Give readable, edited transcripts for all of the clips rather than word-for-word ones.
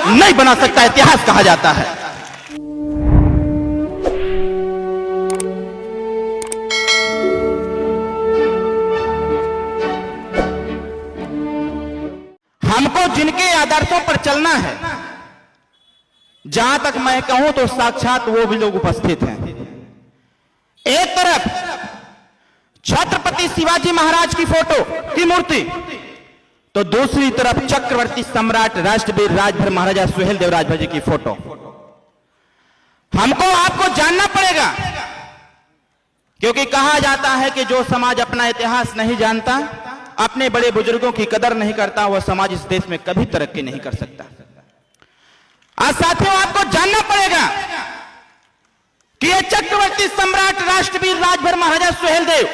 नहीं बना सकता इतिहास कहा जाता है। हमको जिनके आदर्शों पर चलना है, जहां तक मैं कहूं तो साक्षात वो भी लोग उपस्थित हैं। एक तरफ छत्रपति शिवाजी महाराज की फोटो की मूर्ति, तो दूसरी तरफ चक्रवर्ती सम्राट राष्ट्रवीर राजभर महाराजा सुहेलदेव राजभर जी की फोटो। हमको आपको जानना पड़ेगा, क्योंकि कहा जाता है कि जो समाज अपना इतिहास नहीं जानता, अपने बड़े बुजुर्गों की कदर नहीं करता, वह समाज इस देश में कभी तरक्की नहीं कर सकता। आज साथियों, आपको जानना पड़ेगा कि यह चक्रवर्ती सम्राट राष्ट्रवीर राजभर महाराजा सुहेलदेव,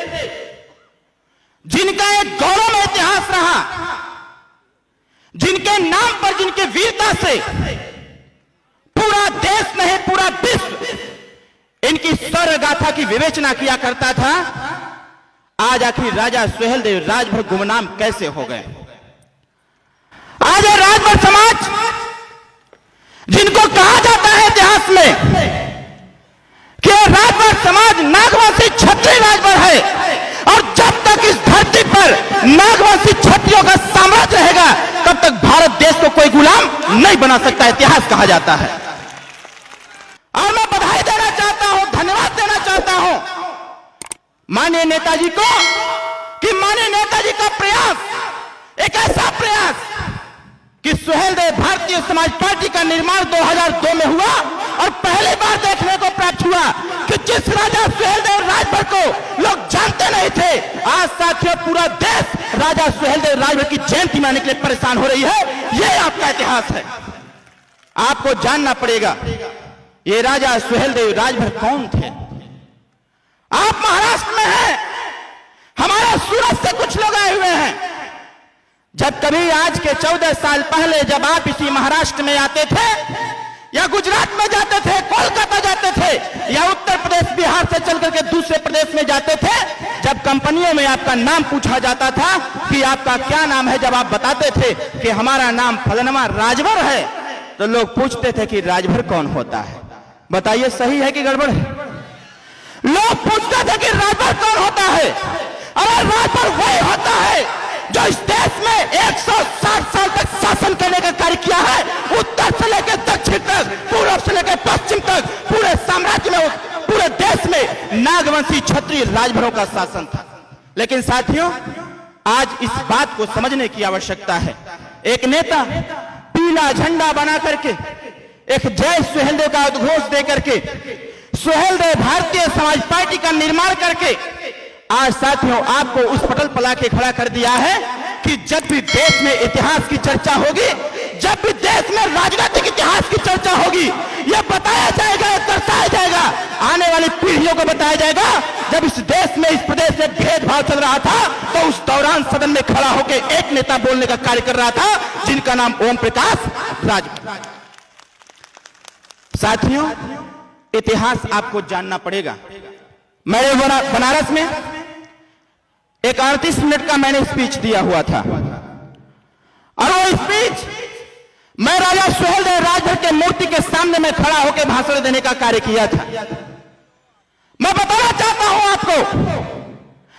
जिनका एक गौरवमय इतिहास रहा, जिनके नाम पर, जिनके वीरता से पूरा देश नहीं पूरा विश्व इनकी शौर्य गाथा की विवेचना किया करता था, आज आखिर राजा सुहेलदेव राजभर गुमनाम कैसे हो गए? आज राजभर समाज, जिनको कहा जाता है इतिहास में कि राजभर समाज नागवंशी क्षत्रिय राजभर है, और जब तक इस धरती पर नागवंशी क्षत्रियों का साम्राज्य रहेगा, तब तक भारत देश को कोई गुलाम नहीं बना सकता, इतिहास कहा जाता है। और मैं बधाई देना चाहता हूं, धन्यवाद देना चाहता हूं माननीय नेताजी को, कि माननीय नेताजी का प्रयास, एक ऐसा प्रयास कि सुहेलदेव भारतीय समाज पार्टी का निर्माण 2002 में हुआ, और पहली बार देखने को प्राप्त हुआ कि जिस राजा सुहेलदेव राजभर को लोग जानते नहीं थे, आज साथियों पूरा देश राजा सुहेलदेव राजभर की जयंती मनाने के लिए परेशान हो रही है। यह आपका इतिहास है। आपको जानना पड़ेगा ये राजा सुहेलदेव राजभर कौन थे। आप महाराष्ट्र में हैं, हमारे सूरत से कुछ लोग आए हुए हैं। जब कभी आज के 14 साल पहले जब आप इसी महाराष्ट्र में आते थे, या गुजरात में जाते थे, कोलकाता जाते थे, या उत्तर प्रदेश बिहार से चल करके दूसरे प्रदेश में जाते थे, जब कंपनियों में आपका नाम पूछा जाता था कि आपका क्या नाम है, जब आप बताते थे कि हमारा नाम फलनवा राजभर है, तो लोग पूछते थे कि राजभर कौन होता है। बताइए सही है कि गड़बड़ है? लोग पूछते थे कि राजभर कौन होता है। अरे राजभर वही होता है जो इस देश में 160 साल तक शासन करने का कार्य किया है, उत्तर से लेकर दक्षिण तक, पूर्व से लेकर पश्चिम तक, पूरे साम्राज्य में, पूरे देश में नागवंशी क्षत्रिय राजभरों का शासन था। लेकिन साथियों, आज इस बात को समझने की आवश्यकता है। एक नेता पीला झंडा बना करके, एक जय सुहेलदेव का उद्घोष दे करके, सुहेलदेव भारतीय समाज पार्टी का निर्माण करके आज साथियों आपको उस पटल पर लाके खड़ा कर दिया है कि जब भी देश में इतिहास की चर्चा होगी, जब भी देश में राजनीतिक इतिहास की चर्चा होगी, यह बताया जाएगा, दर्शाया जाएगा, आने वाली पीढ़ियों को बताया जाएगा, जब इस देश में, इस प्रदेश में भेदभाव चल रहा था, तो उस दौरान सदन में खड़ा होकर एक नेता बोलने का कार्य कर रहा था, जिनका नाम ओम प्रकाश राजभर। साथियों, इतिहास आपको जानना पड़ेगा। मेरे बनारस में एक 38 मिनट का मैंने स्पीच दिया हुआ था, और वो स्पीच मैं राजा सुहेलदेव राजभर के मूर्ति के सामने में खड़ा होकर भाषण देने का कार्य किया था। मैं बताना चाहता हूं आपको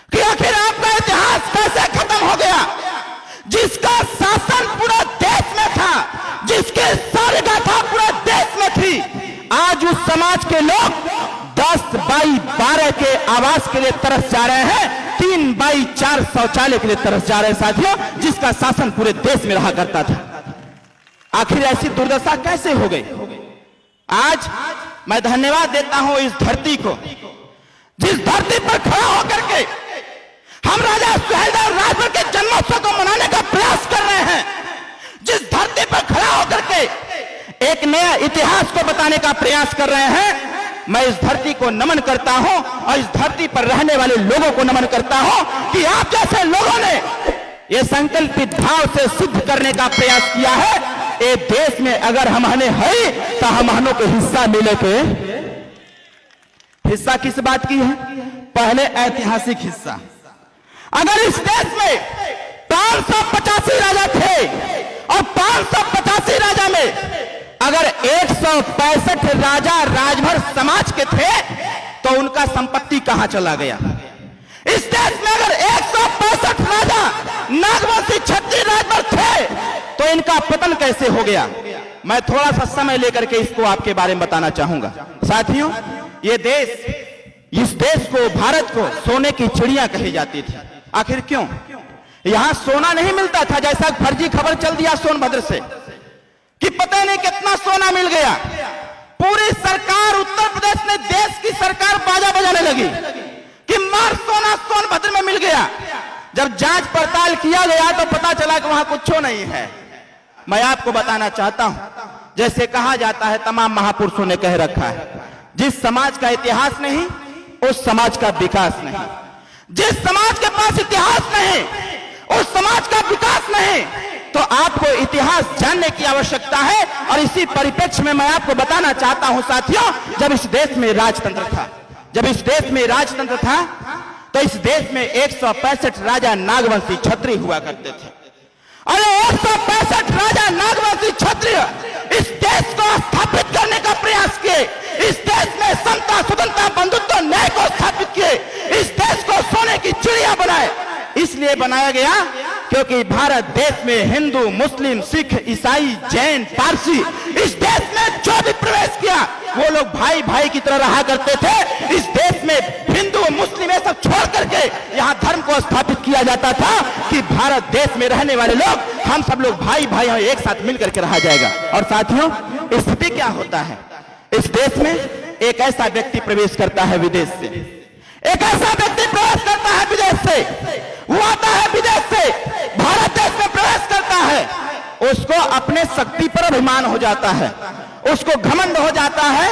कि आखिर आपका इतिहास कैसे खत्म हो गया, जिसका शासन पूरा देश में था, जिसके शौर्य गाथा पूरा देश में थी। आज उस समाज के लोग 10x12 के आवास के लिए तरस जा रहे हैं, 3x4 शौचालय के लिए तरस जा रहे हैं साथियों, जिसका शासन पूरे देश में रहा करता था। आखिर ऐसी दुर्दशा कैसे हो गई? आज मैं धन्यवाद देता हूं इस धरती को, जिस धरती पर खड़ा होकर के हम राजा सुहेलदेव राजभर के जन्मोत्सव को मनाने का प्रयास कर रहे हैं, जिस धरती पर खड़ा होकर के एक नया इतिहास को बताने का प्रयास कर रहे हैं। मैं इस धरती को नमन करता हूं, और इस धरती पर रहने वाले लोगों को नमन करता हूं कि आप जैसे लोगों ने ये संकल्पित भाव से सिद्ध करने का प्रयास किया है, ये देश में अगर हमने है तो हमनों को हिस्सा मिले के। हिस्सा किस बात की है? पहले ऐतिहासिक हिस्सा। अगर इस देश में 585 राजा थे, और 585 राजा में अगर 165 राजा राजभर समाज के थे तो उनका संपत्ति कहां चला गया? इस देश में अगर 165 राजा नागवंशी क्षत्रिय राजभर थे तो इनका पतन कैसे हो गया? मैं थोड़ा सा समय लेकर के इसको आपके बारे में बताना चाहूंगा। साथियों, ये देश, इस देश को, भारत को सोने की चिड़िया कही जाती थी। आखिर क्यों? यहां सोना नहीं मिलता था, जैसा फर्जी खबर चल दिया सोनभद्र से कि पता नहीं कितना सोना मिल गया। पूरी सरकार, उत्तर प्रदेश में देश की सरकार बाजा बजाने लगी कि मार सोना सोनभद्र में मिल गया। जब जांच पड़ताल किया गया तो पता चला कि वहां कुछ नहीं है। मैं आपको बताना चाहता हूं, जैसे कहा जाता है, तमाम महापुरुषों ने कह रखा है, जिस समाज का इतिहास नहीं उस समाज का विकास नहीं। जिस समाज के पास इतिहास नहीं उस समाज का विकास नहीं। तो आपको इतिहास जानने की आवश्यकता है। और इसी परिप्रेक्ष्य में मैं आपको बताना चाहता हूं साथियों, जब इस देश में राजतंत्र था, जब इस देश में राजतंत्र था तो इस देश में 165 राजा नागवंशी क्षत्रिय हुआ करते थे। अरे 165 राजा नागवंशी क्षत्रिय इस देश को स्थापित करने का प्रयास किए। इस देश में समता, स्वतंत्रता, बंधुत्व, न्याय को स्थापित किए। इस देश को सोने की चिड़िया बनाए। इसलिए बनाया गया क्योंकि भारत देश में हिंदू, मुस्लिम, सिख, ईसाई, जैन, पारसी इस देश में जो भी प्रवेश किया वो लोग भाई भाई की तरह रहा करते थे। इस देश में हिंदू, मुस्लिम ये सब छोड़ करके यहाँ धर्म को स्थापित किया जाता था कि भारत देश में रहने वाले लोग, हम सब लोग भाई भाई हैं, एक साथ मिलकर के रहा जाएगा। और साथियों, स्थिति क्या होता है? इस देश में एक ऐसा व्यक्ति प्रवेश करता है विदेश से, एक ऐसा व्यक्ति प्रवेश करता है विदेश से, वो आता है विदेश से, भारत देश में प्रवेश करता है। उसको अपने शक्ति पर अभिमान हो जाता है, उसको घमंड हो जाता है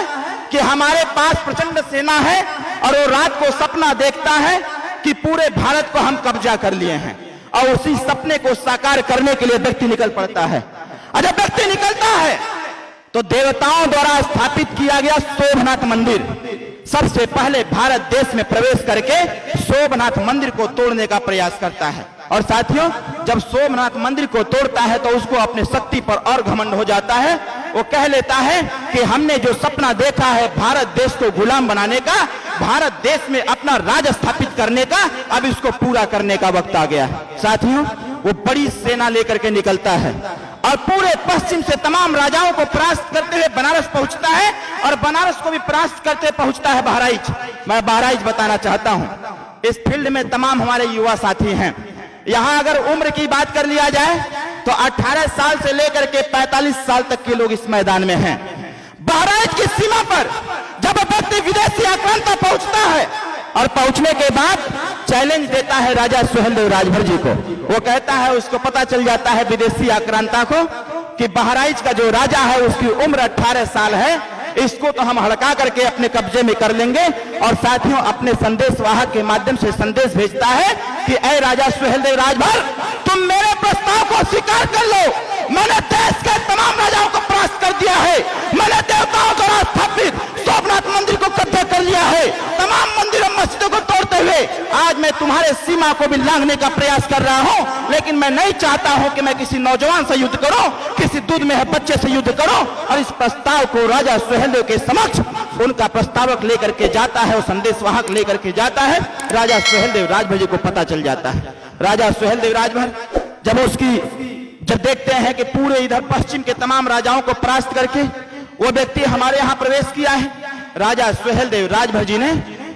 कि हमारे पास प्रचंड सेना है। और वो रात को सपना देखता है कि पूरे भारत को हम कब्जा कर लिए हैं। और उसी सपने को साकार करने के लिए व्यक्ति निकल पड़ता है। और जब व्यक्ति निकलता है तो देवताओं द्वारा स्थापित किया गया सोमनाथ मंदिर, सबसे पहले भारत देश में प्रवेश करके सोमनाथ मंदिर को तोड़ने का प्रयास करता है। और साथियों, जब सोमनाथ मंदिर को तोड़ता है तो उसको अपने शक्ति पर और घमंड हो जाता है। वो कह लेता है कि हमने जो सपना देखा है भारत देश को गुलाम बनाने का, भारत देश में अपना राज स्थापित करने का, अब इसको पूरा करने का वक्त आ गया है। साथियों, वो बड़ी सेना लेकर के निकलता है और पूरे पश्चिम से तमाम राजाओं को परास्त करते हुए बनारस पहुंचता है। और बनारस को भी परास्त करते पहुंचता है बहराइच। मैं बहराइच बताना चाहता हूं, इस फील्ड में तमाम हमारे युवा साथी हैं। यहां अगर उम्र की बात कर लिया जाए तो 18 साल से लेकर के 45 साल तक के लोग इस मैदान में हैं। बहराइच की सीमा पर जब व्यक्ति विदेशी आक्रांता पहुंचता है और पहुंचने के बाद चैलेंज देता है राजा सुहेलदेव राजभर जी को, वो कहता है, उसको पता चल जाता है विदेशी आक्रांता को कि बहराइच का जो राजा है उसकी उम्र 18 साल है, इसको तो हम हड़का करके अपने कब्जे में कर लेंगे। और साथियों, अपने संदेशवाहक के माध्यम से संदेश भेजता है कि ऐ राजा सुहेलदेव राजभर, तुम मेरे प्रस्ताव को स्वीकार कर लो। मैंने देश के तमाम राजाओं को परास्त कर दिया है, मैंने देवताओं द्वारा स्थापित सोमनाथ मंदिर को कब्जा कर लिया है, तमाम मंदिरों मस्जिदों को तोड़ते हुए आज मैं तुम्हारे सीमा को भी लांघने का प्रयास कर रहा हूं। लेकिन मैं नहीं चाहता हूं कि मैं किसी नौजवान से युद्ध करूं, किसी दूध में है बच्चे से युद्ध करूं। और इस प्रस्ताव को राजा सुहेलदेव के समक्ष उनका प्रस्तावक लेकर के जाता है, और संदेशवाहक लेकर के जाता है। राजा सुहेलदेव राजभर जी को पता चल जाता है। राजा सुहेलदेव राजभर जब देखते हैं कि पूरे इधर पश्चिम के तमाम राजाओं को परास्त करके वो व्यक्ति हमारे यहां प्रवेश किया है, राजा सुहेलदेव राजभर जी ने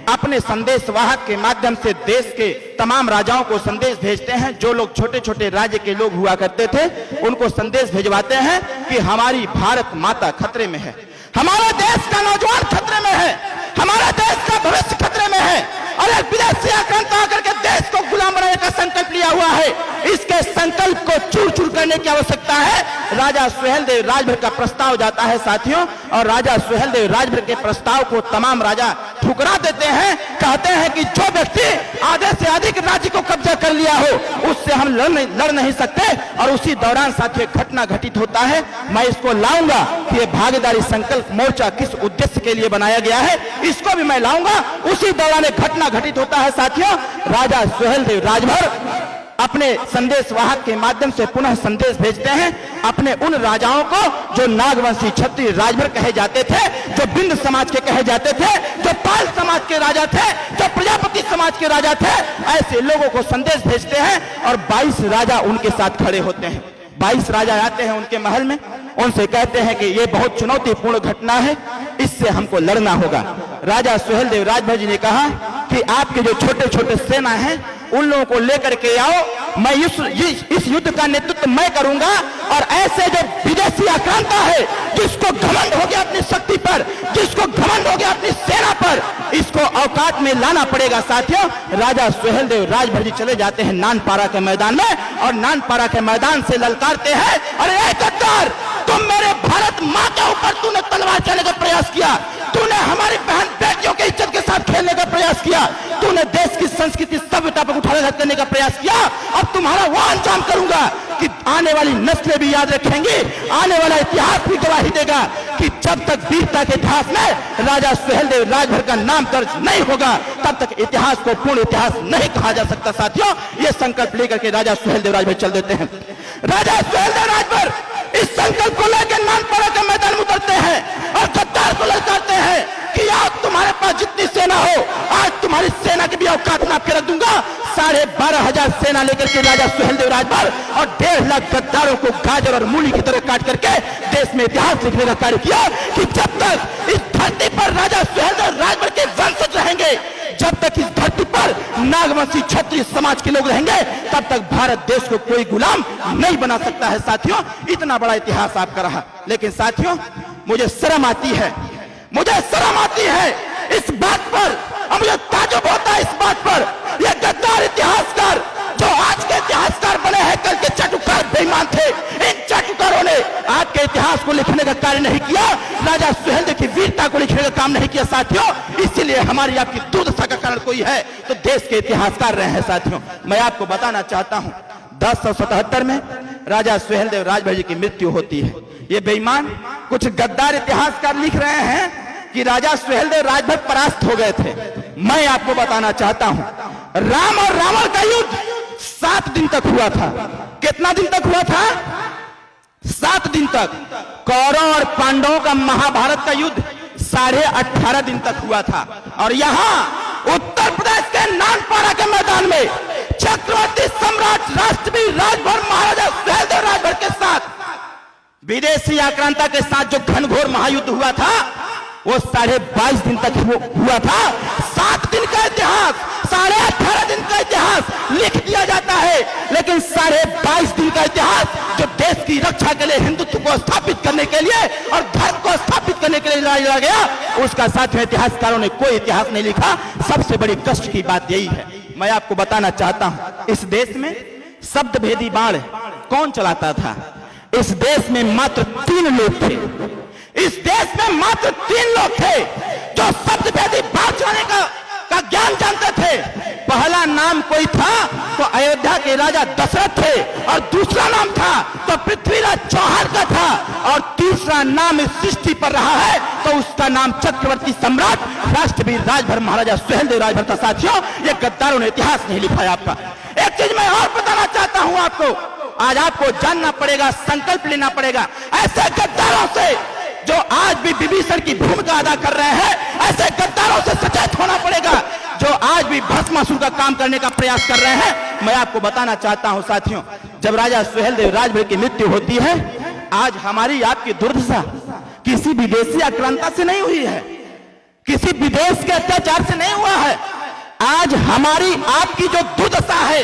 अपने संदेशवाहक के माध्यम से देश के तमाम राजाओं को संदेश भेजते हैं। जो लोग छोटे छोटे राज्य के लोग हुआ करते थे उनको संदेश भेजवाते हैं कि हमारी भारत माता खतरे में है, हमारा देश का नौजवान खतरे में है, हमारा देश का भविष्य खतरे में है। और एक विदेशी आक्रांता आकर के देश को गुलाम बनाने का संकल्प लिया हुआ है। इसके संकल्प को चूर चूर करने की आवश्यकता है। राजा सुहेलदेव राजभर का प्रस्ताव जाता है साथियों, और राजा सुहेलदेव राजभर के प्रस्ताव को तमाम राजा ठुकरा देते हैं। कहते हैं कि जो व्यक्ति आधे से अधिक राज्य को कब्जा कर लिया हो उससे हम लड़ नहीं सकते। और उसी दौरान साथियों घटना घटित होता है। मैं इसको लाऊंगा कि ये भागीदारी संकल्प मोर्चा किस उद्देश्य के लिए बनाया गया है, इसको भी मैं लाऊंगा। उसी दौरान घटना घटित होता है साथियों। राजा सुहेलदेव राजभर अपने संदेश वाहक के माध्यम से पुनः संदेश भेजते हैं अपने उन राजाओं को जो नागवंशी क्षत्रिय राजभर कहे जाते थे, जो बिंद समाज के कहे जाते थे, जो पाल समाज के राजा थे, जो प्रजापति समाज के राजा थे। ऐसे लोगों को संदेश भेजते हैं और 22 राजा उनके साथ खड़े होते हैं। 22 राजा आते हैं उनके महल में, उनसे कहते हैं कि ये बहुत चुनौतीपूर्ण घटना है, इससे हमको लड़ना होगा। राजा सुहेलदेव राजभर जी ने कहा कि आपके जो छोटे छोटे सेना हैं उन लोगों को लेकर के आओ, मैं इस युद्ध का नेतृत्व मैं करूंगा। और ऐसे जो विदेशी आक्रांता है, जिसको घमंड हो गया अपनी शक्ति पर, जिसको घमंड हो गया अपनी सेना पर, इसको औकात में लाना पड़ेगा। साथियों, राजा सुहेलदेव राजभर जी चले जाते हैं नानपारा के मैदान में और नानपारा के मैदान से ललकारते हैं, अरे गद्दार, तुम मेरे भारत माँ के ऊपर तूने तलवार चलाने का प्रयास किया, तूने हमारी बहन बेटियों की इज्जत के साथ खेलने का प्रयास किया, तूने देश की संस्कृति सभ्यता पर उठाघात करने का प्रयास किया। अब तुम्हारा वो अंजाम करूंगा कि आने वाली नस्लें भी याद रखेंगी, आने वाला इतिहास भी गवाही देगा कि जब तक वीरता के इतिहास में राजा सुहेलदेव राजभर का नाम दर्ज नहीं होगा, तब तक इतिहास को पूर्ण इतिहास नहीं कहा जा सकता। साथियों, ये संकल्प लेकर के राजा सुहेलदेव राजभर चल देते हैं। राजा सुहेलदेव राजभर इस संकल्प को लेकर नानपारा के मैदान में उतरते हैं और गद्दार को ललकारते हैं कि आज तुम्हारे पास जितनी सेना हो, आज तुम्हारी सेना की भी औकात नाप के रख दूंगा। 12,500 सेना लेकर के राजा सुहेलदेव राजभर और 1.5 लाख गद्दारों को गाजर और मूली की तरह काट करके देश में इतिहास लिखने का कार्य किया कि जब तक इस धरती पर राजा सुहेलदेव राजभर के वंशज रहेंगे, जब तक इस धरती पर नागवंशी क्षत्रिय समाज के लोग रहेंगे, तब तक भारत देश को कोई गुलाम नहीं बना सकता है। साथियों, इतना बड़ा इतिहास आपका रहा, लेकिन साथियों मुझे शर्म आती है, मुझे शर्म आती है इस बात पर, और मुझे ताज्जुब होता है इस बात पर, ये गद्दार इतिहासकार जो आज के इतिहासकार बने हैं, कल के चाटुकार बेईमान थे। इन चाटुकारों ने आज के इतिहास को लिखने का कार्य नहीं किया, राजा सुहेलदेव की वीरता को लिखने का काम नहीं किया। साथियों, इसीलिए हमारी आपकी दुर्दशा का कारण कोई है तो देश के इतिहासकार रहे हैं। साथियों, मैं आपको बताना चाहता हूं, 1077 में राजा सुहेलदेव राजभर जी की मृत्यु होती है। ये बेईमान कुछ गद्दार इतिहासकार लिख रहे हैं कि राजा सुहेलदेव राजभर परास्त हो गए थे। मैं आपको बताना चाहता हूं, राम और रावण का युद्ध 7 दिन तक हुआ था। कितना दिन तक हुआ था? 7 दिन तक। कौरव और पांडवों का महाभारत का युद्ध 18.5 दिन तक हुआ था। और यहां उत्तर प्रदेश के नानपारा के मैदान में चक्रवर्ती सम्राट राष्ट्रवीर राजभर महाराजा सुहेलदेव राजभर के साथ विदेशी आक्रांता के साथ जो घनघोर महायुद्ध हुआ था, वो 22.5 दिन तक हुआ था। 7 दिन का इतिहास, 18.5 दिन का इतिहास लिख दिया जाता है, लेकिन 22.5 दिन का इतिहास जो देश की रक्षा के लिए, हिंदुत्व को स्थापित करने के लिए और धर्म को स्थापित करने के लिए लड़ा गया, उसका साथ में इतिहासकारों ने कोई इतिहास नहीं लिखा। सबसे बड़ी कष्ट की बात यही है। मैं आपको बताना चाहता हूं, इस देश में शब्द भेदी बाण कौन चलाता था? इस देश में मात्र 3 लोग थे। इस देश में मात्र 3 लोग थे जो शब्द भेदी बाण चलाने का ज्ञान जानते थे। पहला नाम कोई था तो अयोध्या के राजा दशरथ थे, और दूसरा नाम था तो पृथ्वीराज चौहान का था, और तीसरा नाम इस सृष्टि पर रहा है तो उसका नाम चक्रवर्ती सम्राट राष्ट्रवीर राजभर महाराजा सुहेलदेव राजभर था। साथियों, ये गद्दारों ने इतिहास नहीं लिखा है आपका। एक चीज मैं और बताना चाहता हूं आपको, आज आपको जानना पड़ेगा, संकल्प लेना पड़ेगा ऐसे गद्दारों से जो आज भी विभीषण की भूमिका अदा कर रहे हैं। ऐसे गद्दारों से सचेत होना पड़ेगा जो आज भी भस्मासुर का काम करने का प्रयास कर रहे हैं। मैं आपको बताना चाहता हूं साथियों, जब राजा सुहेलदेव राजभर की मृत्यु होती है, आज हमारी आपकी दुर्दशा किसी विदेशी आक्रांता से नहीं हुई है, किसी विदेश के अत्याचार से नहीं हुआ है। आज हमारी आपकी जो दुर्दशा है,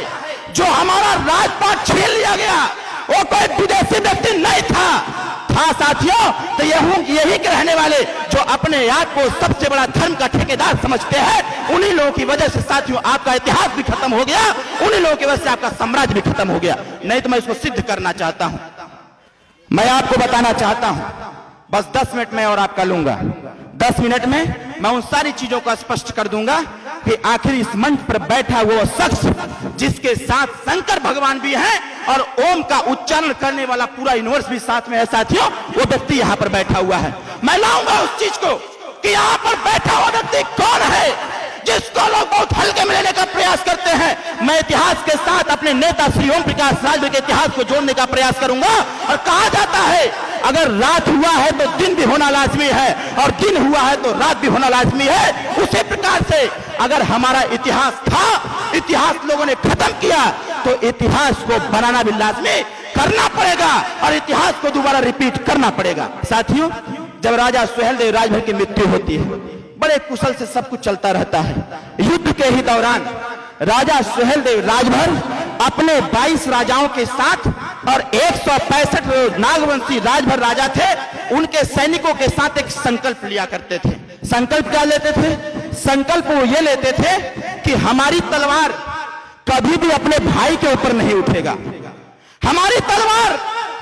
जो हमारा राजपाट छीन लिया गया, वो कोई विदेशी व्यक्ति नहीं था साथियों। तो यही के रहने वाले जो अपने आप को सबसे बड़ा धर्म का ठेकेदार समझते हैं, उन्हीं लोगों की वजह से साथियों आपका इतिहास भी खत्म हो गया, उन्हीं लोगों की वजह से आपका साम्राज्य भी खत्म हो गया। नहीं तो मैं इसको सिद्ध करना चाहता हूं, मैं आपको बताना चाहता हूं, बस 10 मिनट में और आपका लूंगा। 10 मिनट में मैं उन सारी चीजों को स्पष्ट कर दूंगा कि आखिर इस मंच पर बैठा वो शख्स जिसके साथ शंकर भगवान भी हैं और ओम का उच्चारण करने वाला पूरा यूनिवर्स भी साथ में है साथियों, वो व्यक्ति यहां पर बैठा हुआ है। मैं लाऊंगा उस चीज को कि यहां पर बैठा हुआ व्यक्ति कौन है। जिसको लोग बहुत हल्के में लेने का प्रयास करते हैं, मैं इतिहास के साथ अपने नेता श्री ओम प्रकाश राजभर के इतिहास को जोड़ने का प्रयास करूंगा। और कहा जाता है अगर रात हुआ है तो दिन भी होना लाजमी है, और दिन हुआ है तो रात भी होना लाजमी है। उसी प्रकार से अगर हमारा इतिहास था, इतिहास लोगों ने खत्म किया, तो इतिहास को बनाना भी लाजमी करना पड़ेगा और इतिहास को दोबारा रिपीट करना पड़ेगा। साथियों, जब राजा सुहेलदेव राजभर की मृत्यु होती है, बड़े कुशल से सब कुछ चलता रहता है। युद्ध के ही दौरान राजा सुहेलदेव राजभर अपने 22 राजाओं के साथ और 165 नागवंशी राजभर राजा थे, उनके सैनिकों के साथ एक संकल्प लिया करते थे। संकल्प क्या लेते थे? संकल्प वो ये लेते थे कि हमारी तलवार कभी भी अपने भाई के ऊपर नहीं उठेगा, हमारी तलवार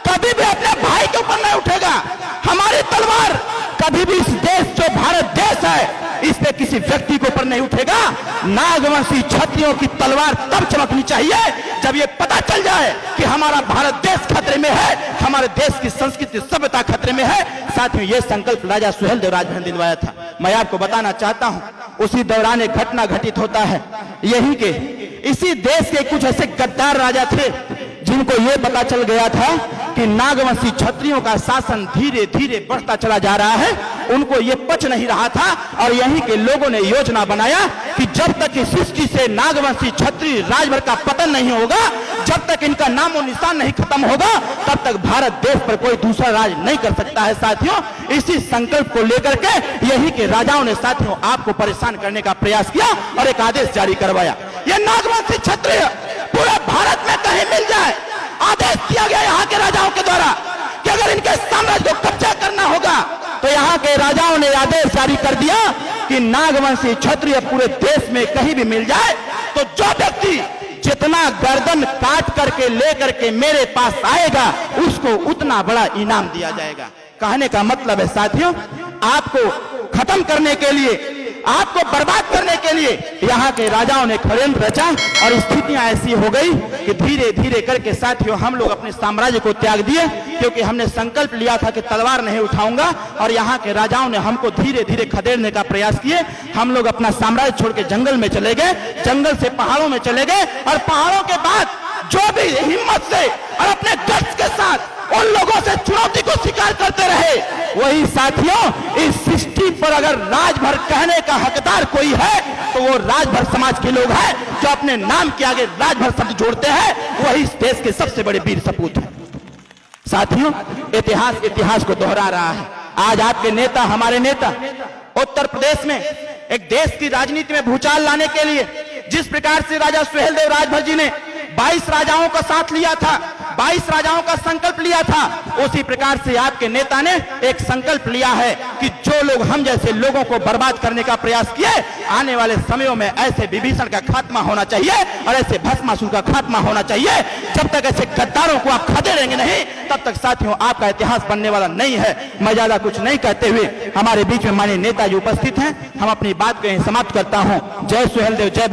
कभी भी अपने भाई के ऊपर नहीं उठेगा, हमारी तलवार कभी भी इस देश जो भारत देश है इस पे किसी व्यक्ति के ऊपर नहीं उठेगा। नागवंशी क्षत्रियों की तलवार तब चमकनी चाहिए जब ये पता चल जाए कि हमारा भारत देश खतरे में है, हमारे देश की संस्कृति सभ्यता खतरे में है। साथियों, ये संकल्प राजा सुहेलदेव राजभर ने दिलवाया था। मैं आपको बताना चाहता हूं, उसी दौरान एक घटना घटित होता है। यही के इसी देश के कुछ ऐसे गद्दार राजा थे जिनको ये पता चल गया था कि नागवंशी क्षत्रियों का शासन धीरे धीरे बढ़ता चला जा रहा है। उनको ये पच नहीं रहा था और यहीं के लोगों ने योजना बनाया कि जब तक इस सृष्टि से नागवंशी क्षत्रिय राजभर का पतन नहीं होगा, जब तक इनका नामो निशान नहीं खत्म होगा, तब तक भारत देश पर कोई दूसरा राज नहीं कर सकता है। साथियों, इसी संकल्प को लेकर के यहीं के राजाओं ने साथियों आपको परेशान करने का प्रयास किया और एक आदेश जारी करवाया। यह नागवंशी क्षत्रिय पूरे भारत में कहीं मिल जाए, आदेश किया गया यहाँ के राजाओं के द्वारा कि अगर इनके साम्राज्य को कब्जा करना होगा तो यहाँ के राजाओं ने आदेश जारी कर दिया कि नागवंशी क्षत्रिय पूरे देश में कहीं भी मिल जाए तो जो व्यक्ति जितना गर्दन काट करके लेकर के मेरे पास आएगा उसको उतना बड़ा इनाम दिया जाएगा। कहने का मतलब है साथियों, आपको खत्म करने के लिए, आपको बर्बाद करने के लिए यहाँ के राजाओं ने षड्यंत्र रचा और स्थितियां ऐसी हो गई कि धीरे धीरे करके साथियों हम लोग अपने साम्राज्य को त्याग दिए, क्योंकि हमने संकल्प लिया था कि तलवार नहीं उठाऊंगा। और यहाँ के राजाओं ने हमको धीरे धीरे खदेड़ने का प्रयास किए। हम लोग अपना साम्राज्य छोड़ के जंगल में चले गए, जंगल से पहाड़ों में चले गए, और पहाड़ों के बाद जो भी हिम्मत से और अपने गट्स के साथ उन लोगों से चुनौती को स्वीकार करते रहे, वही साथियों इस सृष्टि पर अगर राजभर कहने का हकदार कोई है तो वो राजभर समाज के लोग हैं जो अपने नाम के आगे राजभर शब्द जोड़ते हैं, वही इस देश के सबसे बड़े वीर सपूत हैं। साथियों, इतिहास को दोहरा रहा है। आज आपके नेता, हमारे नेता उत्तर प्रदेश में एक देश की राजनीति में भूचाल लाने के लिए जिस प्रकार से राजा सुहेलदेव राजभर जी ने 22 राजाओं का साथ लिया था, 22 राजाओं का संकल्प लिया था, उसी प्रकार से आपके नेता ने एक संकल्प लिया है कि जो लोग हम जैसे लोगों को बर्बाद करने का प्रयास किए, आने वाले समयों में ऐसे विभीषण का खात्मा होना चाहिए और ऐसे भस्मासुर का खात्मा होना चाहिए। जब तक ऐसे गद्दारों को आप खदेड़ेंगे नहीं, तब तक साथियों आपका इतिहास बनने वाला नहीं है। मैं ज्यादा कुछ नहीं कहते हुए हमारे बीच में माननीय नेता जी उपस्थित हैं, हम अपनी बात को यहीं समाप्त करता हूं। जय सुहेलदेव, जय